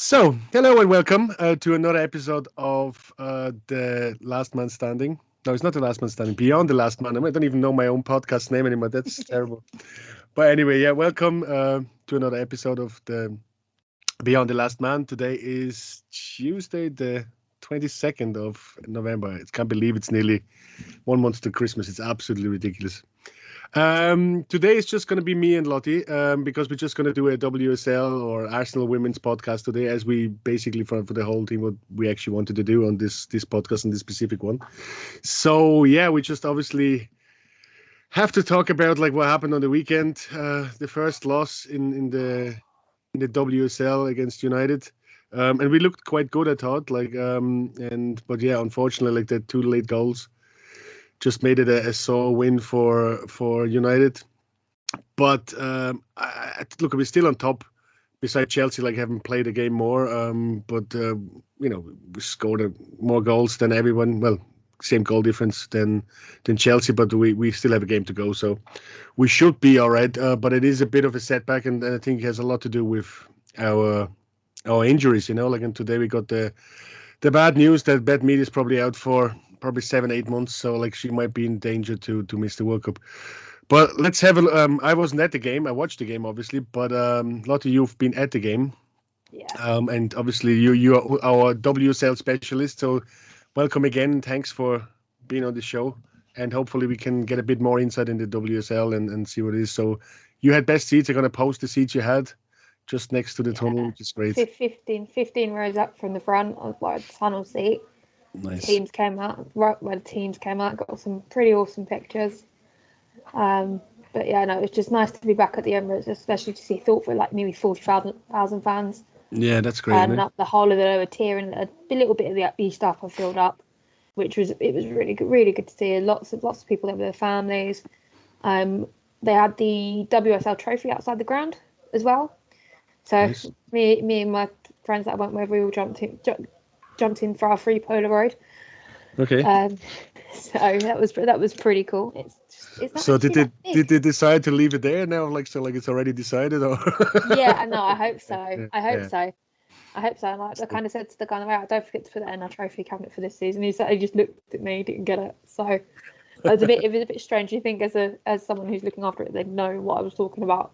So, hello and welcome to another episode of The Last Man Standing. No, it's not The Last Man Standing, Beyond the Last Man. I don't even know my own podcast name anymore. That's terrible. But anyway, yeah, welcome to another episode of the Beyond the Last Man. Today is Tuesday, the 22nd of November. I can't believe it's nearly 1 month to Christmas. It's absolutely ridiculous. Today is just going to be me and Lottie because we're just going to do a WSL or Arsenal women's podcast today, as we basically for the whole team what we actually wanted to do on this podcast and this specific one. So yeah, we just obviously have to talk about like what happened on the weekend, the first loss in the WSL against United. And we looked quite good, I thought. But yeah, unfortunately, like the two late goals just made it a sore win for United. But look, we're still on top. Besides Chelsea, like haven't played a game more. We scored more goals than everyone. Well, same goal difference than Chelsea, but we still have a game to go, so we should be all right. But it is a bit of a setback, and I think it has a lot to do with our injuries. And today we got the bad news that Beth Mead is probably out for probably 7-8 months, so like she might be in danger to miss the World Cup. But let's have a I wasn't at the game. I watched the game obviously, but Lottie, you've been at the game. Yeah. And obviously you are our WSL specialist, so welcome again. Thanks for being on the show, and hopefully we can get a bit more insight in the WSL and see what it is. So you had best seats. I'm going to post the seats you had just next to the tunnel, which is great. 15 rows up from the front of the tunnel seat. Nice. Teams came out, right where the teams came out, got some pretty awesome pictures. But yeah, no, it's just nice to be back at the Emirates, especially to see thoughtful, like maybe 40,000 fans. Yeah, that's great. And up the whole of the lower tier, and a little bit of the East Upper filled up, which was really good to see. Lots of people there with their families. They had the WSL trophy outside the ground as well. So nice. me and my friends that I went with, we all jumped in for our free Polaroid. Okay. So that was pretty cool. So did they decide to leave it there now? Like it's already decided, or? Yeah, no, I hope so. Yeah, I hope so. And like I kind of said to the guy, "Right, don't forget to put that in our trophy cabinet for this season." He just looked at me, didn't get it. So it was a bit strange. You think as someone who's looking after it, they'd know what I was talking about.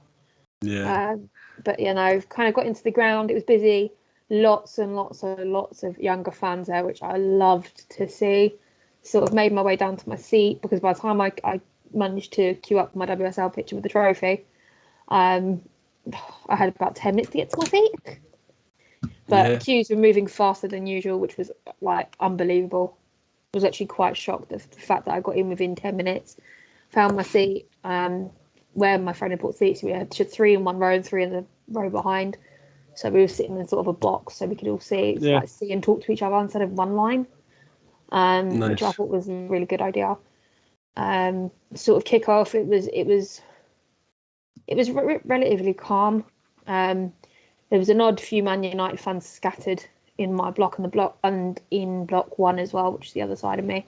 Yeah. But kind of got into the ground. It was busy. Lots and lots of younger fans there, which I loved to see. Sort of made my way down to my seat, because by the time I managed to queue up my WSL picture with the trophy, I had about 10 minutes to get to my seat. But queues were moving faster than usual, which was like unbelievable. I was actually quite shocked at the fact that I got in within 10 minutes, found my seat where my friend had bought seats. We had 3 in one row and 3 in the row behind. So we were sitting in sort of a box so we could all see and talk to each other instead of one line, nice. Which I thought was a really good idea. Sort of kick off, it was relatively calm. There was an odd few Man United fans scattered in my block and in block 1 as well, which is the other side of me.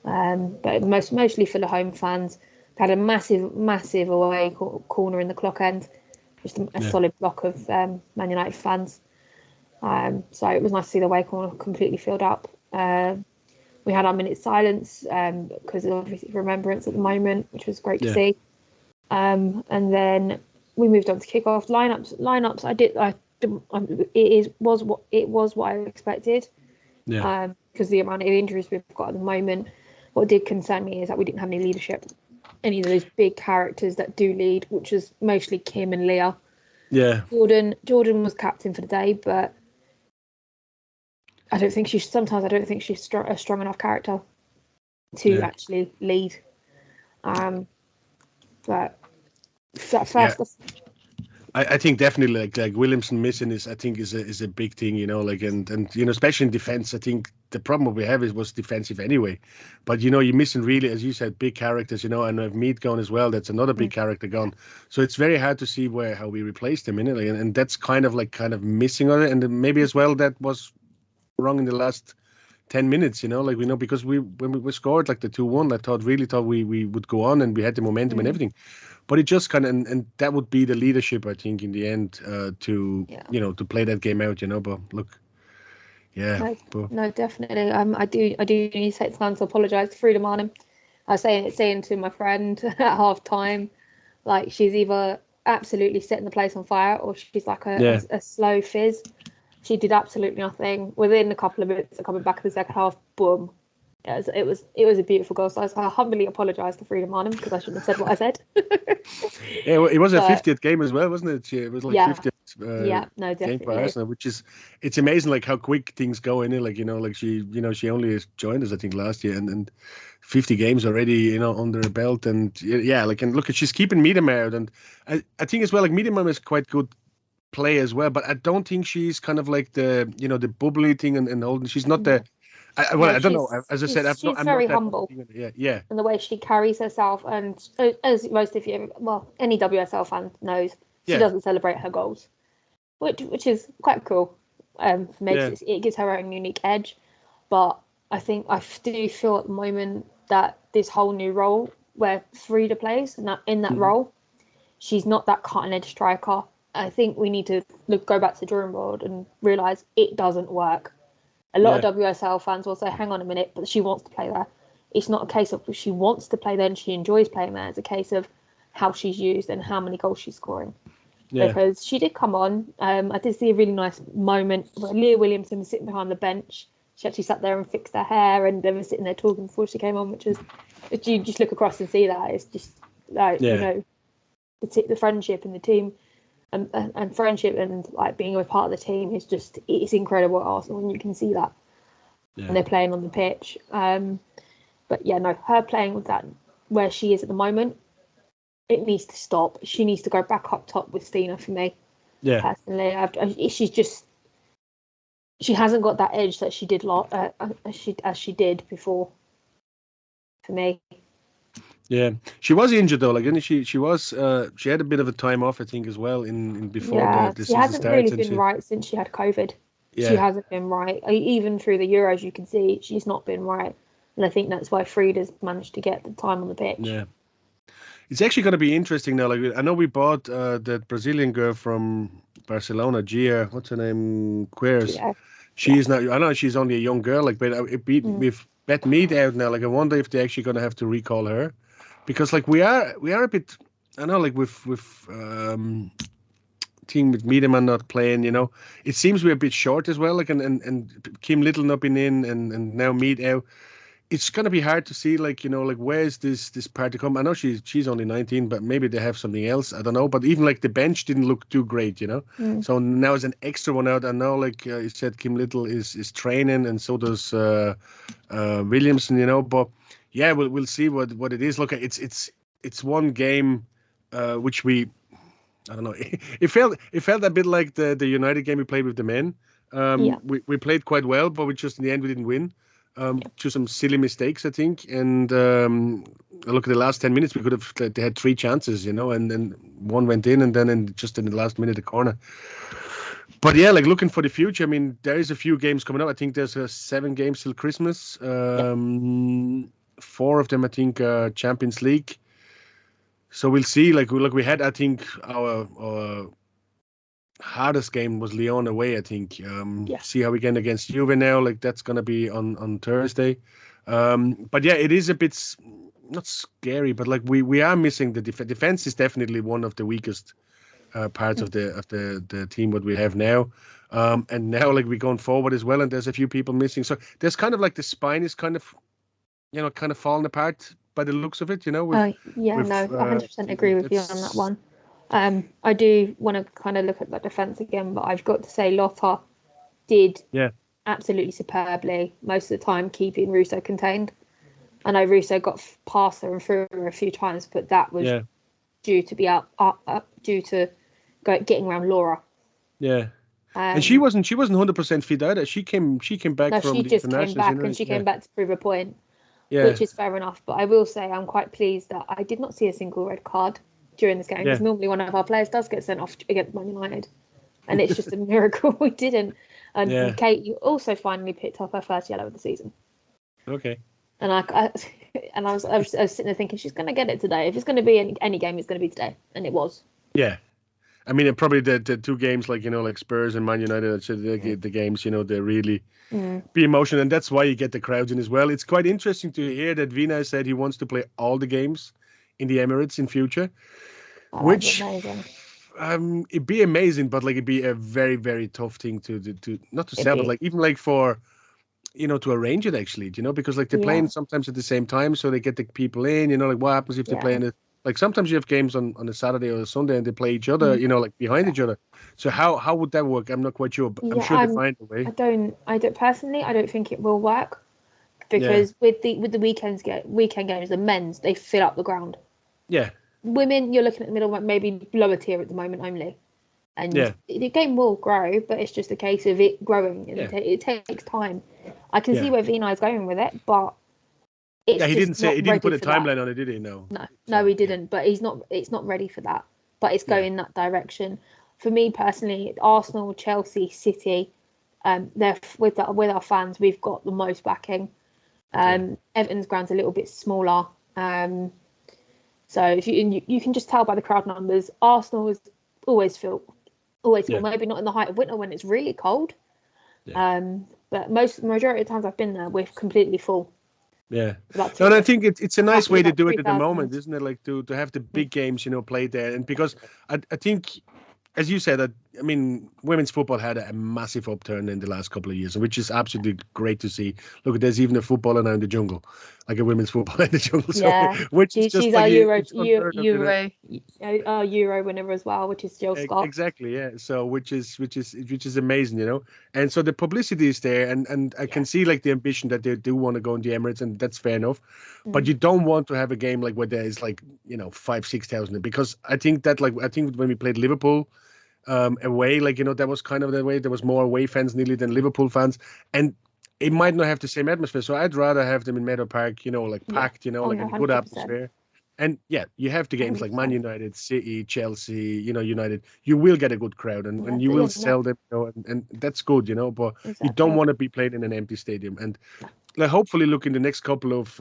But mostly for the home fans. They had a massive away corner in the clock end. Just a solid block of Man United fans. So it was nice to see the away corner completely filled up. We had our minute silence because of obviously remembrance at the moment, which was great to see. And then we moved on to kick-off lineups. It was what I expected. Yeah. Because the amount of injuries we've got at the moment. What did concern me is that we didn't have any leadership. Any of those big characters that do lead, which was mostly Kim and Leah. Yeah. Jordan was captain for the day, but I don't think she's a strong enough character to actually lead. But first, I think definitely like Williamson missing is a big thing, and especially in defense. I think the problem we have was defensive anyway, but you're missing really, as you said, big characters, and if Mead gone as well, that's another big character gone. So it's very hard to see how we replace them and that's kind of missing on it, and maybe as well that was wrong in the last 10 minutes, like we know, because when we scored like the 2-1, really thought we would go on, and we had the momentum and everything. But it just kind of, and that would be the leadership, I think, in the end, to to play that game out, But look, no, definitely. I do need to take time to apologise to Frida Marnham. I was saying to my friend at half time, like, she's either absolutely setting the place on fire, or she's like a slow fizz. She did absolutely nothing. Within a couple of minutes of coming back in the second half, boom. It was a beautiful goal. So I humbly apologise to Frida Marnham, because I shouldn't have said what I said. Well, it was a 50th game as well, wasn't it? It was like 50th no, definitely. game for Arsenal, it's amazing, like how quick things go in it. Like, like she only joined us, I think, last year, and 50 games already, under her belt, and and look, she's keeping Meadham out, and I think as well, like, Meadham is quite good play as well, but I don't think she's kind of like the the bubbly thing and holding. She's not the. I don't know. As I said, I'm very not humble. Yeah. And the way she carries herself, and as most of you, any WSL fan knows, she doesn't celebrate her goals, which is quite cool. Makes it gives her own unique edge. But I think I do feel at the moment that this whole new role where Frida plays, and in that role, she's not that cutting edge striker. I think we need to go back to the drawing board and realise it doesn't work. A lot of WSL fans will say, hang on a minute, but she wants to play there. It's not a case of she wants to play there and she enjoys playing there. It's a case of how she's used and how many goals she's scoring. Yeah. Because she did come on. I did see a really nice moment where Leah Williamson was sitting behind the bench. She actually sat there and fixed her hair, and they were sitting there talking before she came on, which is, if you just look across and see that, it's just like, the friendship in the team. And friendship and like being a part of the team is just, it's incredible at Arsenal, and you can see that when they're playing on the pitch. But her playing with that where she is at the moment, it needs to stop. She needs to go back up top with Stina for me. Yeah, personally, she hasn't got that edge that she did as she did before. For me. Yeah, she was injured though. Like, didn't she? She was. She had a bit of a time off, I think, as well in before the season started. She hasn't really been right since she had COVID. Yeah. She hasn't been right. Even through the Euros, you can see she's not been right, and I think that's why Frida's managed to get the time on the pitch. Yeah, it's actually going to be interesting now. Like, I know we bought that Brazilian girl from Barcelona, Gia. What's her name? Queers. Yeah. She's now. I know she's only a young girl. Like, but with Beth Mead out now. Like, I wonder if they're actually going to have to recall her. Because like we are a bit, I know, like with team with Miedemann not playing, it seems we're a bit short as well. Like, and Kim Little not been in, and now Mead out. It's gonna be hard to see, like, like where's this part to come. I know she's only 19, but maybe they have something else. I don't know. But even like the bench didn't look too great, So now it's an extra one out. I know, like you said, Kim Little is training, and so does Williamson, but. Yeah, we'll see what it is. Look, it's one game, which I don't know. It felt a bit like the United game we played with the men. We played quite well, but we just in the end we didn't win. To some silly mistakes, I think. And look at the last 10 minutes, they had 3 chances, and then one went in, and then just in the last minute the corner. But yeah, like looking for the future. I mean, there is a few games coming up. I think there's 7 games till Christmas. 4 of them, I think, Champions League. So we'll see. Like we had, I think, our hardest game was Lyon away, I think. See how we get against Juve now. Like, that's going to be on Thursday. But yeah, it is a bit, not scary, but like we are missing the defense. Defense is definitely one of the weakest parts of the team what we have now. And now, like, we're going forward as well, and there's a few people missing. So there's kind of like the spine is kind of falling apart by the looks of it, I 100% agree with you on that one. I do want to kind of look at that defence again, but I've got to say Lottie did absolutely superbly most of the time, keeping Russo contained. I know Russo got past her and through her a few times, but that was due to be due to getting around Laura. Yeah. And she wasn't 100% fit either. She came back from the internationals. She just came back, and she came back to prove a point. Yeah. Which is fair enough, but I will say I'm quite pleased that I did not see a single red card during this game, because normally one of our players does get sent off against Man United, and it's just a miracle we didn't. And Katie also finally picked up her first yellow of the season. Okay. And I was sitting there thinking she's going to get it today. If it's going to be any game, it's going to be today, and it was. Yeah. I mean, probably the two games like Spurs and Man United, the games, they really be emotional, and that's why you get the crowds in as well. It's quite interesting to hear that Vina said he wants to play all the games in the Emirates in future, which amazing. It'd be amazing, but it'd be a very, very tough thing to not to sell, but even for to arrange it actually, because they're playing sometimes at the same time, so they get the people in. What happens if they play in it? Sometimes you have games on a Saturday or a Sunday and they play each other, behind each other. So how would that work? I'm not quite sure, but I'm sure they find a way. I don't personally. I don't think it will work because with the weekend games, the men's they fill up the ground. Yeah. Women, you're looking at the middle, maybe lower tier at the moment only, and the game will grow, but it's just a case of it growing. And it takes time. I can see where Vina is going with it, but. He didn't put a timeline on it, did he? No, he didn't. But it's not ready for that. But it's going in that direction. For me personally, Arsenal, Chelsea, City, they're with our fans. We've got the most backing. Everton's ground's a little bit smaller. So if you can just tell by the crowd numbers, Arsenal is always full. Maybe not in the height of winter when it's really cold. But majority of the times I've been there, we're completely full. Yeah, and I think it's a nice way to do it at the moment, isn't it? Like to have the big games, played there, and because I think, as you said, I mean, women's football had a massive upturn in the last couple of years, which is absolutely great to see. Look, there's even a footballer now in the jungle, like a women's footballer in the jungle. She's our Euro winner as well, which is Jill Scott. Exactly, yeah. So which is amazing, And so the publicity is there, and I can see the ambition that they do want to go in the Emirates, and that's fair enough. But you don't want to have a game where there is 5,000-6,000, because I think when we played Liverpool. Away, that was kind of the way. There was more away fans nearly than Liverpool fans, and it might not have the same atmosphere. So I'd rather have them in Meadow Park, packed, a good atmosphere. And you have the games like Man United, City, Chelsea, United. You will get a good crowd, and you will sell them, and that's good, But you don't want to be played in an empty stadium. And hopefully, look, in the next couple of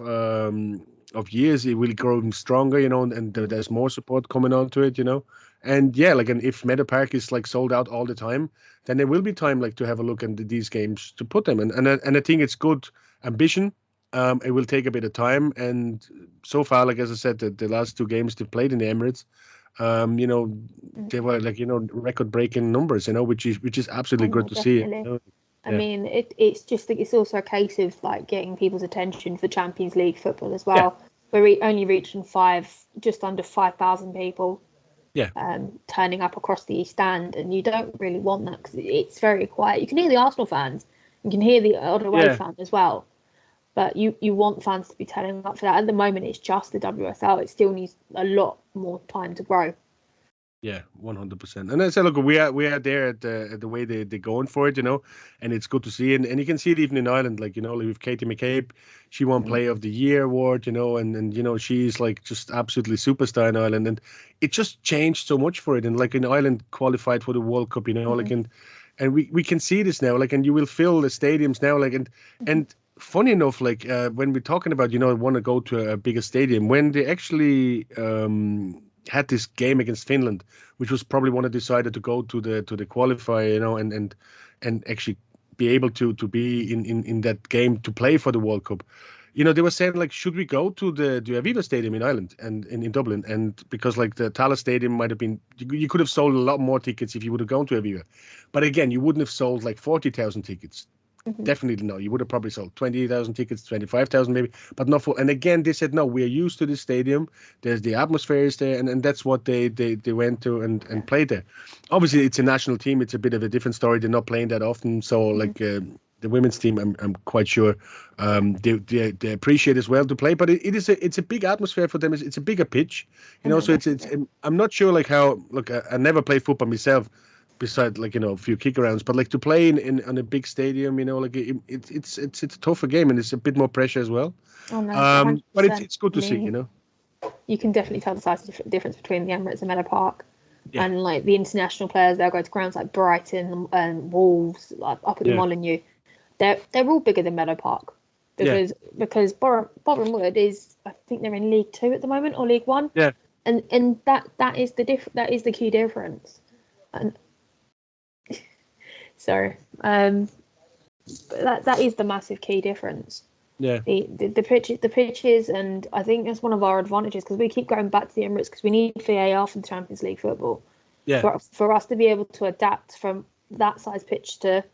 years, it will grow even stronger, and there's more support coming onto it, And and if Meadow Park is sold out all the time, then there will be time to have a look at these games to put them in. And I think it's good ambition. It will take a bit of time, and so far, as I said, the last two games they played in the Emirates, they were record-breaking numbers, which is absolutely good to see. I mean, it's also a case of getting people's attention for Champions League football as well. We're only reaching just under 5,000 people. Turning up across the East Stand, and you don't really want that because it's very quiet. You can hear the Arsenal fans, you can hear the odd away fan as well, but you want fans to be turning up for that. At the moment, it's just the WSL. It still needs a lot more time to grow. Yeah, 100%. And I said, look, we are there at the way they're going for it, and it's good to see. And you can see it even in Ireland, with Katie McCabe, she won Player of the Year award, and she's just absolutely superstar in Ireland. And it just changed so much for it. And in Ireland qualified for the World Cup, and we can see this now, and you will fill the stadiums now, and funny enough, when we're talking about, want to go to a bigger stadium, when they actually had this game against Finland, which was probably one that decided to go to the qualifier, and actually be able to be in that game to play for the World Cup. They were saying should we go to the Aviva Stadium in Ireland and in Dublin, and because the Tallaght Stadium might have been, you could have sold a lot more tickets if you would have gone to Aviva, but again, you wouldn't have sold 40,000 tickets. Definitely no. You would have probably sold 20,000 tickets, 25,000 maybe, but not full. And again, they said no. We are used to this stadium. There's the atmosphere is there, and that's what they went to and played there. Obviously, it's a national team. It's a bit of a different story. They're not playing that often, so the women's team, I'm quite sure they appreciate as well to play. But it's a big atmosphere for them. It's a bigger pitch, So it's I'm not sure how. Look, I never played football myself. Besides, a few kick-arounds, but to play in a big stadium, it's a tougher game, and it's a bit more pressure as well. Oh, no, but it's good to see, You can definitely tell the size difference between the Emirates and Meadow Park. Yeah. And like the international players, they'll go to grounds like Brighton and Wolves, like up at the Molineux. They're all bigger than Meadow Park because Boreham Wood is, I think they're in League 2 at the moment or League 1. Yeah. And that is the key difference. And sorry, that is the massive key difference. Yeah. The pitches, and I think that's one of our advantages because we keep going back to the Emirates because we need VAR for the Champions League football. Yeah. For us to be able to adapt from that size pitch to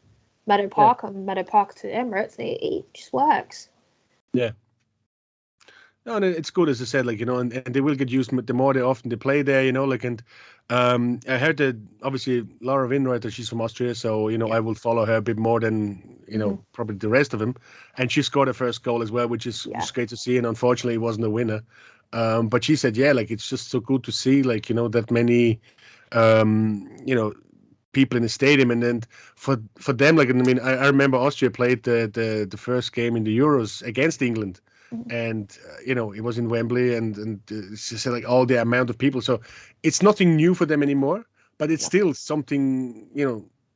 Meadow Park and Meadow Park to Emirates, it just works. Yeah. No, and it's good, as I said, like, and they will get used the more they often they play there, like, and I heard that obviously Laura Winreiter, she's from Austria, so, I will follow her a bit more than, probably the rest of them. And she scored her first goal as well, which is great to see. And unfortunately, it wasn't a winner. But she said, like, it's just so good to see, like, that many, people in the stadium. And then for them, like, I remember Austria played the first game in the Euros against England. And it was in Wembley, and it's just like all the amount of people. So it's nothing new for them anymore, but it's still something,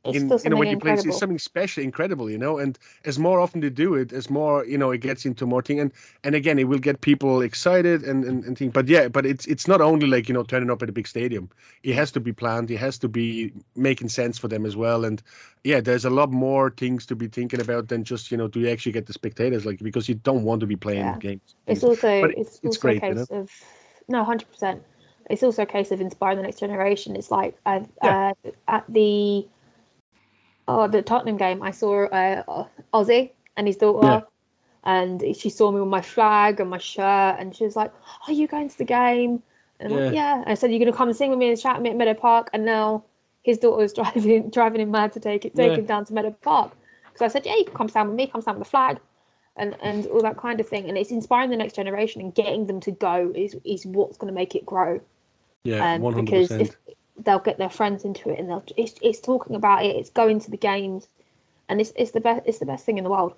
when you play, it's something special, incredible, and as more often they do it, as more, it gets into more thing, and again, it will get people excited and think. But it's not only like, turning up at a big stadium. It has to be planned. It has to be making sense for them as well. And there's a lot more things to be thinking about than just, do you actually get the spectators, like, because you don't want to be playing games. It's also great, a case of 100%. It's also a case of inspiring the next generation. It's like at the Tottenham game, I saw Ozzy and his daughter, and she saw me with my flag and my shirt, and she was like, "Are you going to the game?" And I'm like, "Yeah." And I said, "You're going to come and sing with me in the chat at Meadow Park?" And now his daughter was driving him mad to take him down to Meadow Park. Because I said, "Yeah, you can come stand with me, come stand with the flag," and all that kind of thing. And it's inspiring the next generation and getting them to go is what's going to make it grow. Yeah, 100%. Because if they'll get their friends into it, and it's talking about it, it's going to the games, and it's the best thing in the world.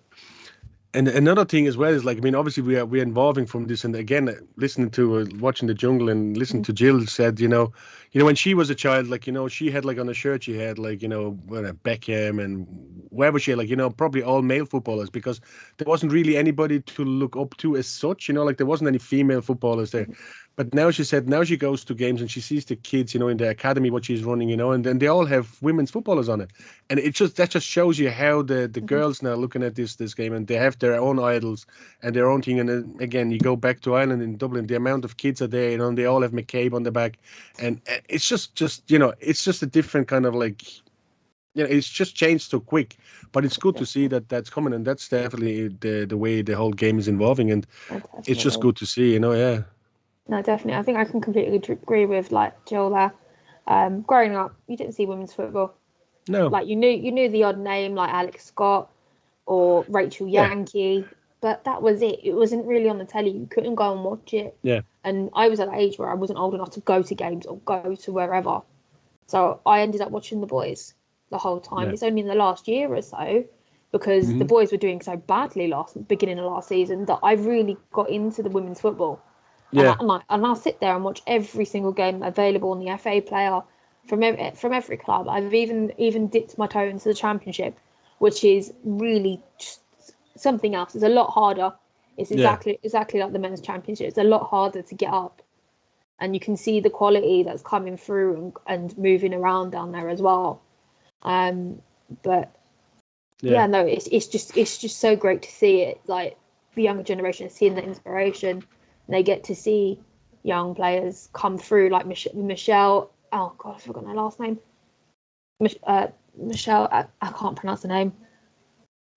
And another thing as well is, like, obviously we're involving from this, and again, listening to watching the Jungle and listening to Jill said, when she was a child, like, she had, like, on a shirt she had, like, Beckham and wherever she had, like, probably all male footballers, because there wasn't really anybody to look up to as such, like, there wasn't any female footballers there. But now she said, now she goes to games and she sees the kids, in the academy, what she's running, and then they all have women's footballers on it. And that just shows you how the girls now looking at this game, and they have their own idols and their own thing. And then, again, you go back to Ireland in Dublin, the amount of kids are there, and they all have McCabe on the back. And it's just it's just a different kind of, like, it's just changed so quick. But it's good to see that that's coming, and that's definitely the way the whole game is evolving. And it's just good to see, yeah. No, definitely. I think I can completely agree with, like, Jill there. Growing up, you didn't see women's football. No. Like, you knew the odd name like Alex Scott or Rachel Yankee, but that was it. It wasn't really on the telly. You couldn't go and watch it. Yeah. And I was at an age where I wasn't old enough to go to games or go to wherever. So I ended up watching the boys the whole time. Yeah. It's only in the last year or so, because the boys were doing so badly beginning of last season, that I really got into the women's football. Yeah. And I'll sit there and watch every single game available on the FA player from every club. I've even dipped my toe into the Championship, which is really just something else. It's a lot harder. It's exactly like the men's Championship. It's a lot harder to get up, and you can see the quality that's coming through and moving around down there as well. But it's just so great to see it. Like, the younger generation is seeing the inspiration. And they get to see young players come through, like Michelle. Oh God, I've forgotten her last name. Michelle. I can't pronounce the name.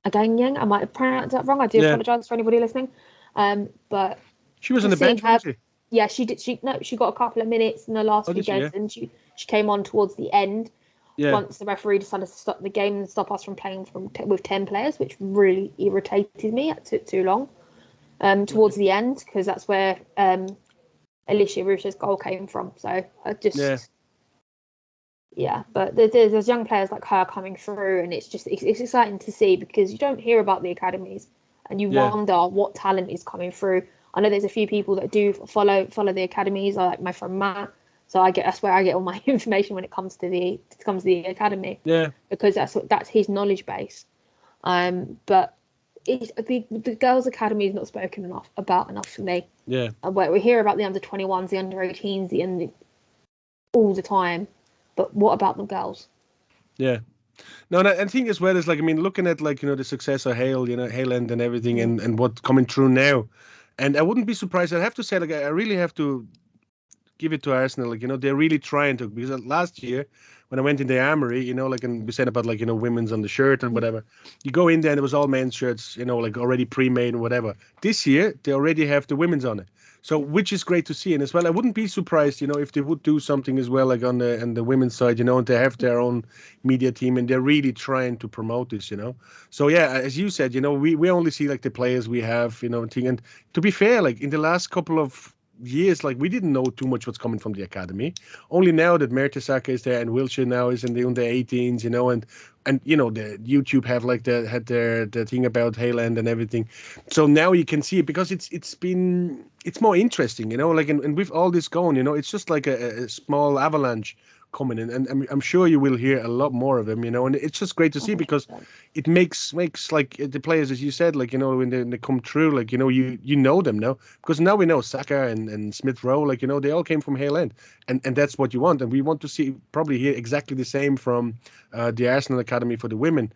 Aganyang. I might have pronounced that wrong. I do apologise for anybody listening. But she was on the bench, wasn't she? Yeah, she did. She got a couple of minutes in the last few games, and she came on towards the end. Yeah. Once the referee decided to stop the game and stop us from playing with 10 players, which really irritated me. It took too long. Towards the end, because that's where Alicia Rusch's goal came from. So I just but there's young players like her coming through, and it's exciting to see, because you don't hear about the academies, and you wonder what talent is coming through. I know there's a few people that do follow the academies, like my friend Matt, So that's where I get all my information when it comes to the academy. Yeah. Because that's his knowledge base. But the girls' academy is not spoken enough for me. Yeah. Where we hear about the under-21s, the under-18s, all the time, but what about the girls? Yeah. No, and I think as well as, like, I mean, looking at, like, the success of Hale, Haaland and everything, and what's coming through now, and I wouldn't be surprised. I have to say, like, I really have to give it to Arsenal. Like, they're really trying to, because last year when I went in the armory, like, and we said about, like, women's on the shirt and whatever, you go in there and it was all men's shirts, like already pre-made and whatever. This year they already have the women's on it. So, which is great to see. And as well, I wouldn't be surprised, if they would do something as well, like on the women's side, and they have their own media team and they're really trying to promote this, So yeah, as you said, we only see like the players we have, thing. And to be fair, like in the last couple of years, like we didn't know too much what's coming from the academy. Only now that Mertesacker is there and Wilshire now is in the under 18s, and the YouTube had their thing about Haaland and everything. So now you can see it because it's more interesting, like, and with all this going, it's just like a small avalanche coming in, and I'm sure you will hear a lot more of them, and it's just great to see because it makes like the players, as you said, like, when they come through, like, you know them now, because now we know Saka and Smith Rowe, like, they all came from Hale End, and that's what you want, and we want to see probably hear exactly the same from the Arsenal Academy for the women,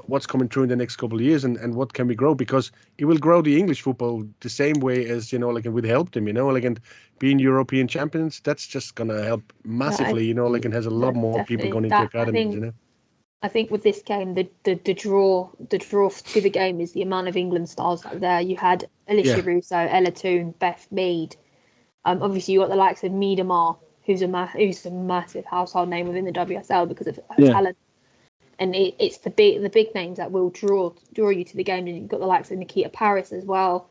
what's coming through in the next couple of years, and what can we grow, because it will grow the English football the same way as, like, it would help them, like, and being European champions, that's just gonna help massively, like, and has a lot more people going into academies, I think with this game, the draw to the game is the amount of England stars that were there. You had Alicia Russo, Ella Toone, Beth Mead. Obviously, you got the likes of Miedemar, who's a massive household name within the WSL because of her talent. And it's the big names that will draw you to the game. And you've got the likes of Nikita Paris as well.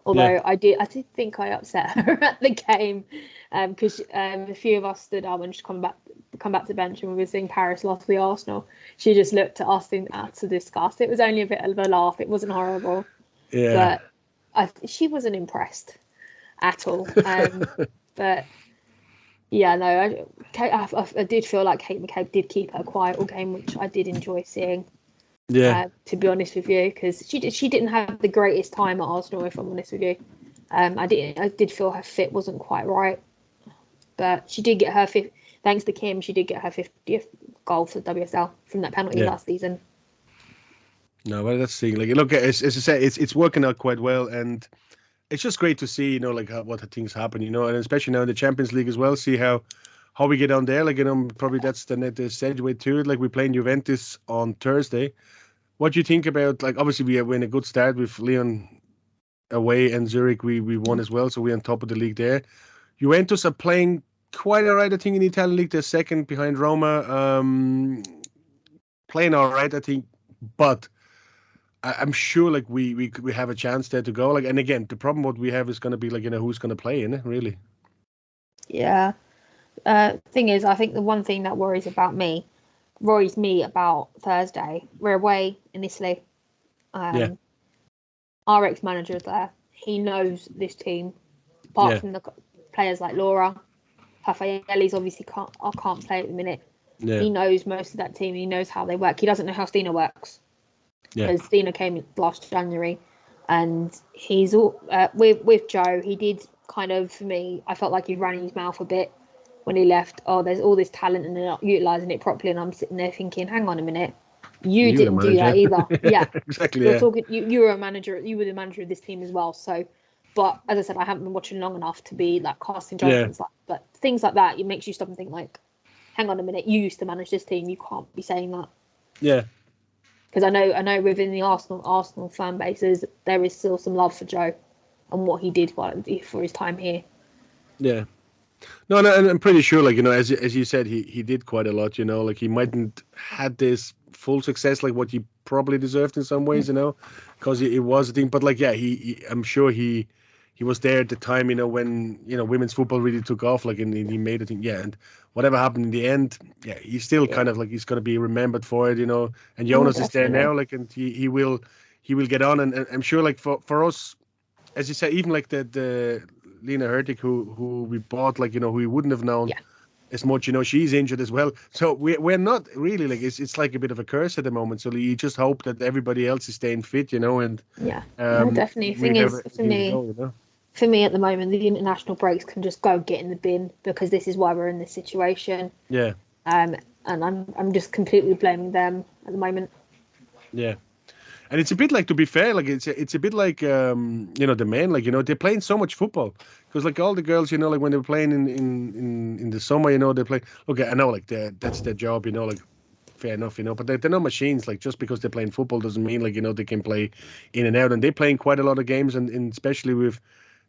Although I did think I upset her at the game because a few of us stood up and just come back to the bench, and we were seeing Paris lost the Arsenal. She just looked at us in utter disgust. It was only a bit of a laugh. It wasn't horrible. Yeah. But she wasn't impressed at all. But yeah, no, I did feel like Kate McCabe did keep her quiet all game, which I did enjoy seeing. Yeah. To be honest with you, because she didn't have the greatest time at Arsenal, if I'm honest with you. I did feel her fit wasn't quite right, but she did get her thanks to Kim. She did get her 50th goal for the WSL from that penalty last season. No, well, that's the thing. Like, look, as I said, it's working out quite well, and it's just great to see, like what things happen, and especially now in the Champions League as well. See how we get on there. Like, probably that's the segue to it. Like, we're playing Juventus on Thursday. What do you think about, like, obviously we're in a good start with Lyon away and Zurich we won as well, so we're on top of the league there. Juventus are playing quite all right, I think, in the Italian league. They're second behind Roma. Playing all right, I think, but I'm sure, like, we have a chance there to go. Like, and again, the problem what we have is going to be, like, who's going to play in it, really. Yeah. Thing is, I think the one thing that worries me about Thursday, we're away in Italy. Our ex-manager is there. He knows this team, apart from the players like Laura. Raffaelli's obviously can't play at the minute. Yeah. He knows most of that team. He knows how they work. He doesn't know how Stina works. Because Stina came last January, and he's all with Joe. He did kind of, for me, I felt like he ran his mouth a bit when he left. Oh, there's all this talent and they're not utilising it properly. And I'm sitting there thinking, hang on a minute, you didn't do that either. Yeah, exactly. You're talking. You were a manager. You were the manager of this team as well. So, but as I said, I haven't been watching long enough to be like casting judgments. But things like that, it makes you stop and think like, hang on a minute, you used to manage this team. You can't be saying that. Yeah. Because I know within the Arsenal fan bases, there is still some love for Joe and what he did for his time here. Yeah. No, and I'm pretty sure, like, as you said, he did quite a lot, like he mightn't had this full success like what he probably deserved in some ways, because it was a thing. But like, yeah, I'm sure he was there at the time, when women's football really took off, like, and he made a thing, and whatever happened in the end, he's still kind of like he's going to be remembered for it, And Jonas is there now, like, and he will get on, and I'm sure, like, for us, as you said, even like the Lena Hurtig who we bought, like, who we wouldn't have known as much. She's injured as well. So we're not really like it's like a bit of a curse at the moment. So you just hope that everybody else is staying fit, and yeah, no, definitely. Thing is, for me at the moment, the international breaks can just go get in the bin because this is why we're in this situation. Yeah. And I'm just completely blaming them at the moment. Yeah. And it's a bit like, to be fair, like it's a bit like the men, like they're playing so much football because like all the girls, like when they're playing in the summer, they play. Look, I know like that's their job, like fair enough, but they're not machines. Like just because they're playing football doesn't mean like they can play in and out. And they're playing quite a lot of games, and especially with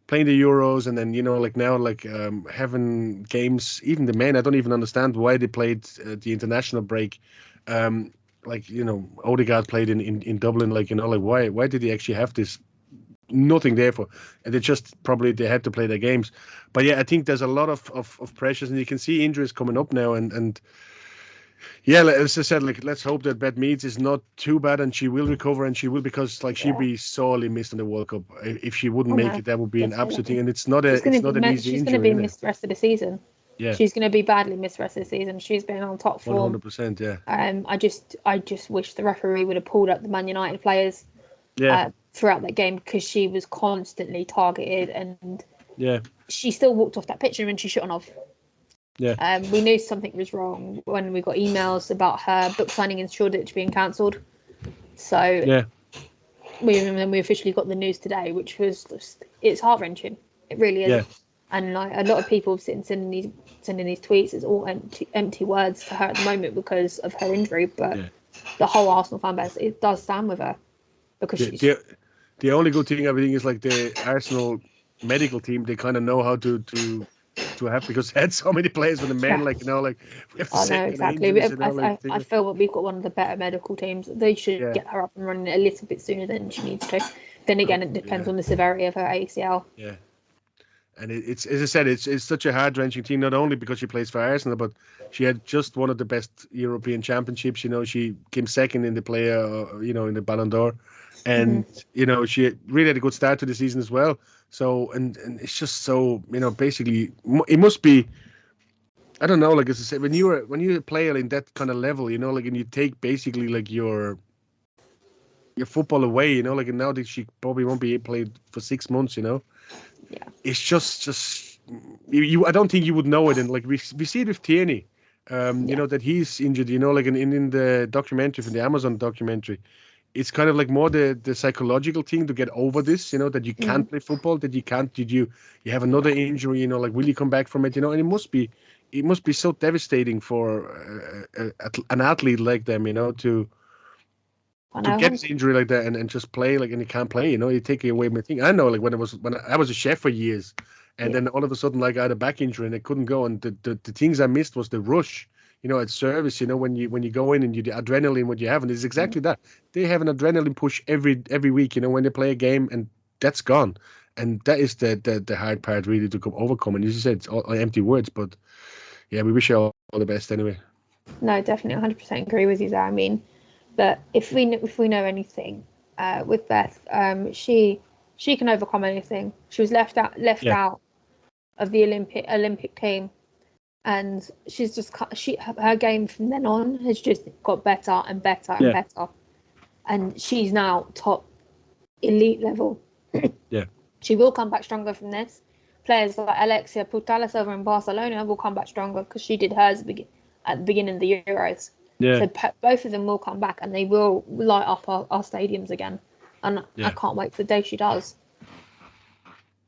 playing the Euros, and then like now like having games. Even the men, I don't even understand why they played the international break. Like Odegaard played in Dublin, like like why did he actually have this? Nothing there for, and they had to play their games. But yeah, I think there's a lot of pressures, and you can see injuries coming up now, and yeah, as I said, like let's hope that Beth Mead is not too bad, and she will recover, and she will, because like she'd be sorely missed in the World Cup. If she wouldn't make it, that would be an absolute thing, and it's not an easy injury. She's going to be missed the rest of the season. Yeah, she's going to be badly missed the rest of the season. She's been on top form. 100%. Yeah. I just wish the referee would have pulled up the Man United players. Yeah. Throughout that game, because she was constantly targeted, and yeah, she still walked off that pitch when she shouldn't have. Yeah. We knew something was wrong when we got emails about her book signing in Shoreditch being cancelled. So yeah, we officially got the news today, which was it's heart wrenching. It really is. Yeah. And like a lot of people sending these tweets, it's all empty words for her at the moment because of her injury. But the whole Arsenal fan base, it does stand with her, because the only good thing I think is like the Arsenal medical team, they kind of know how to have, because they had so many players with the men, like like we have to I know exactly. I feel that we've got one of the better medical teams. They should get her up and running a little bit sooner than she needs to. Then again, it depends on the severity of her ACL. Yeah. And it's, as I said, it's such a heart-wrenching team, not only because she plays for Arsenal, but she had just one of the best European championships. She came second in the player, in the Ballon d'Or. And, she really had a good start to the season as well. So, and it's just so, basically, it must be, I don't know, like as I said, when you're a player in that kind of level, like, and you take basically like your football away, like, and now that she probably won't be played for 6 months, Yeah, it's just you. I don't think you would know it, and like we see it with Tierney, that he's injured. Like in the documentary, from the Amazon documentary, it's kind of like more the psychological thing to get over this. That you can't play football, that you can't. You have another injury. Like, will you come back from it? And it must be so devastating for an athlete like them. To get this injury like that and just play, like, and you can't play, you take away my thing. I know, like when I was a chef for years, and then all of a sudden, like, I had a back injury and I couldn't go, and the things I missed was the rush, at service, when you go in and the adrenaline, what you have, and it's exactly that. They have an adrenaline push every week, when they play a game, and that's gone, and that is the hard part really to overcome. And as you said, it's all empty words, but yeah, we wish you all the best anyway. No, definitely 100% agree with you there. I mean, but if we know anything with Beth, she can overcome anything. She was left out of the Olympic team, and she's just her game from then on has just got better and better and better, and she's now top elite level. Yeah, she will come back stronger from this. Players like Alexia Putellas over in Barcelona will come back stronger, because she did hers at the beginning of the Euros. Yeah. So both of them will come back, and they will light up our stadiums again. And I can't wait for the day she does.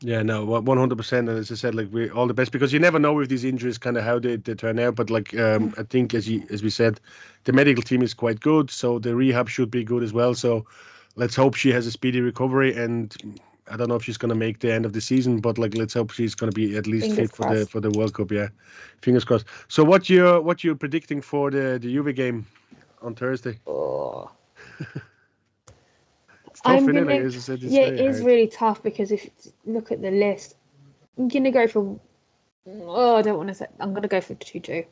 Yeah, no, 100%. And as I said, like, we all the best, because you never know with these injuries kind of how they turn out. But like, I think as we said, the medical team is quite good, so the rehab should be good as well. So let's hope she has a speedy recovery. And I don't know if she's going to make the end of the season, but like, let's hope she's going to be at least fit for the World Cup. Yeah, fingers crossed. So what you're predicting for the Juve game on Thursday? Oh. It's tough, isn't it? As I said, it is really tough, because if you look at the list, I'm gonna go for. I don't want to say. I'm gonna go for 2-2.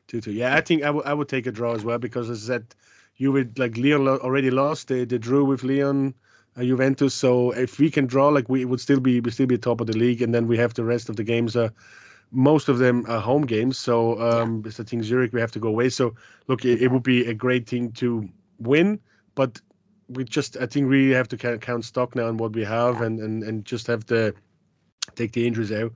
2-2. Yeah, I think I would take a draw as well, because as I said, you would, like, Lyon already lost. They drew with Lyon, Juventus. So if we can draw, like, we would still be top of the league, and then we have the rest of the games most of them are home games. So it's I think Zurich we have to go away. So look, it would be a great thing to win, but we just I think we have to count stock now on what we have and just have to take the injuries out,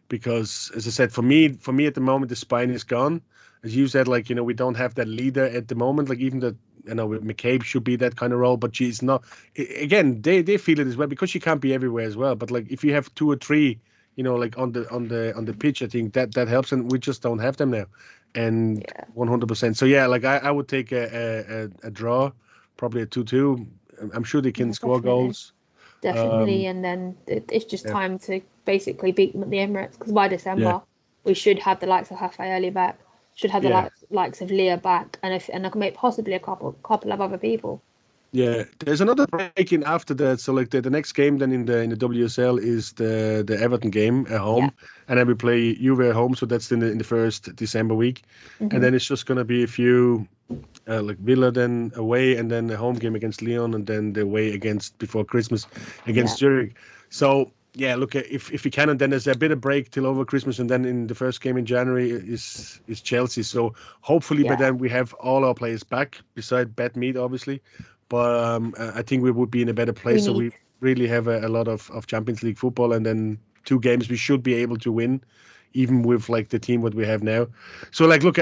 because as I said, for me at the moment the spine is gone. As you said, like, we don't have that leader at the moment. Like, even the McCabe should be that kind of role, but she's not. Again, they feel it as well, because she can't be everywhere as well. But like, if you have two or three, like on the pitch, I think that helps, and we just don't have them now. And 100%. So yeah, like I would take a draw, probably a 2-2. I'm sure they can score goals. Definitely, and then it's just time to basically beat them at the Emirates, because by December we should have the likes of Hafe early back, should have the likes of Leah back, and possibly a couple of other people. Yeah, there's another break in after that. So like the next game then in the WSL is the Everton game at home, and then we play Juve at home. So that's in the first December week, and then it's just gonna be a few like Villa then away, and then the home game against Lyon, and then the away before Christmas against Zurich. So yeah, look, if we can, and then there's a bit of break till over Christmas, and then in the first game in January is Chelsea. So hopefully by then we have all our players back, beside Beth Mead, obviously. But I think we would be in a better place. We really have a lot of Champions League football, and then 2 games we should be able to win, even with like the team what we have now. So like, look,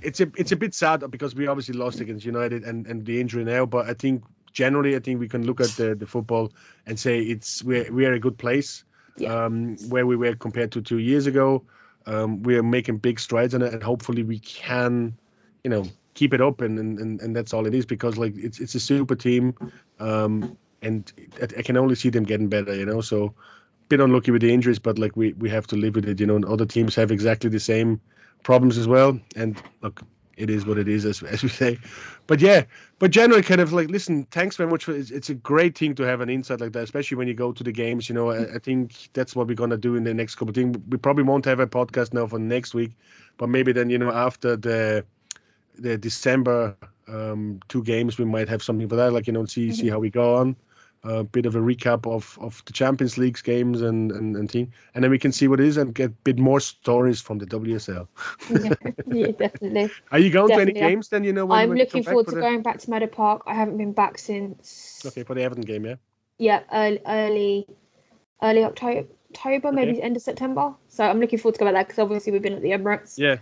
it's a bit sad because we obviously lost against United and the injury now. But I think generally, we can look at the football and say we're a good place where we were compared to 2 years ago. We are making big strides in it, and hopefully we can, keep it up, and that's all it is, because like it's a super team, and I can only see them getting better, so a bit unlucky with the injuries, but like we have to live with it, and other teams have exactly the same problems as well, and look, it is what it is, as we say. But generally, kind of like, listen, thanks very much it's a great thing to have an insight like that, especially when you go to the games. I think that's what we're gonna do in the next couple of things. We probably won't have a podcast now for next week, but maybe then after the December 2 games, we might have something for that, like see how we go on, a bit of a recap of the Champions League games and thing, and then we can see what it is and get a bit more stories from the WSL. Yeah, definitely. Are you going to any games then? When I'm looking forward to going back to Meadow Park. I haven't been back since. Okay, for the Everton game, early October, maybe end of September. So I'm looking forward to going back, because obviously we've been at the Emirates. Yeah.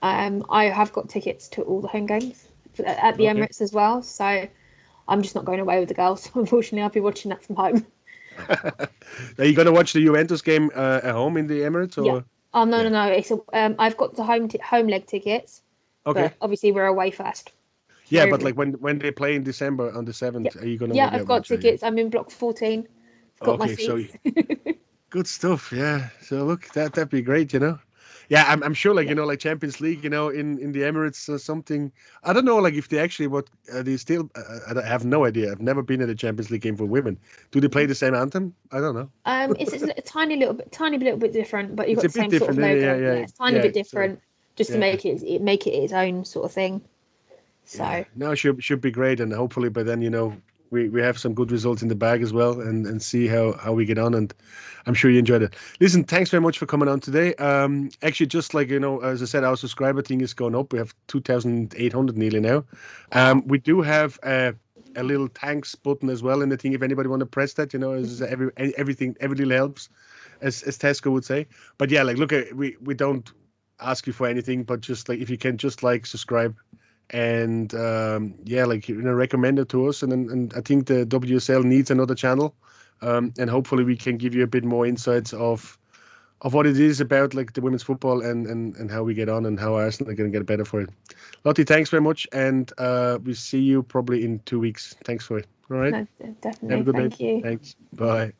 I have got tickets to all the home games at the Emirates as well, so I'm just not going away with the girls. Unfortunately, I'll be watching that from home. Are you going to watch the Juventus game at home in the Emirates? Or? Yeah. Oh no. It's I've got the home leg tickets. Okay. But obviously, we're away first. Yeah, but like when they play in December on the 7th, are you going to? Yeah, I've got tickets. I'm in block 14. I've got my seats. So good stuff. Yeah. So look, that'd be great. Yeah, I'm sure, like, like Champions League, in the Emirates or something. I don't know, like, if they actually, they still, I have no idea. I've never been at a Champions League game for women. Do they play the same anthem? I don't know. It's a tiny little bit different, but you've got the same sort of logo. Yeah, it's tiny bit different, just to make it its own sort of thing. So. Yeah. No, should be great, and hopefully by then, we have some good results in the bag as well, and see how we get on, and I'm sure you enjoyed it. Listen, thanks very much for coming on today. Actually, just like, as I said, our subscriber thing is going up. We have 2,800 nearly now. We do have a little thanks button as well in the thing, if anybody want to press that, everything, every little helps, as Tesco would say. But yeah, like, look, we don't ask you for anything, but just like, if you can just like, subscribe, and recommend it to us, and I think the WSL needs another channel, and hopefully we can give you a bit more insights of what it is about, like, the women's football and how we get on, and how Arsenal are going to get better for it. Lottie, thanks very much, and we see you probably in 2 weeks. Thanks for it. All right. No, definitely. Have a good Thank you. Thanks. Bye.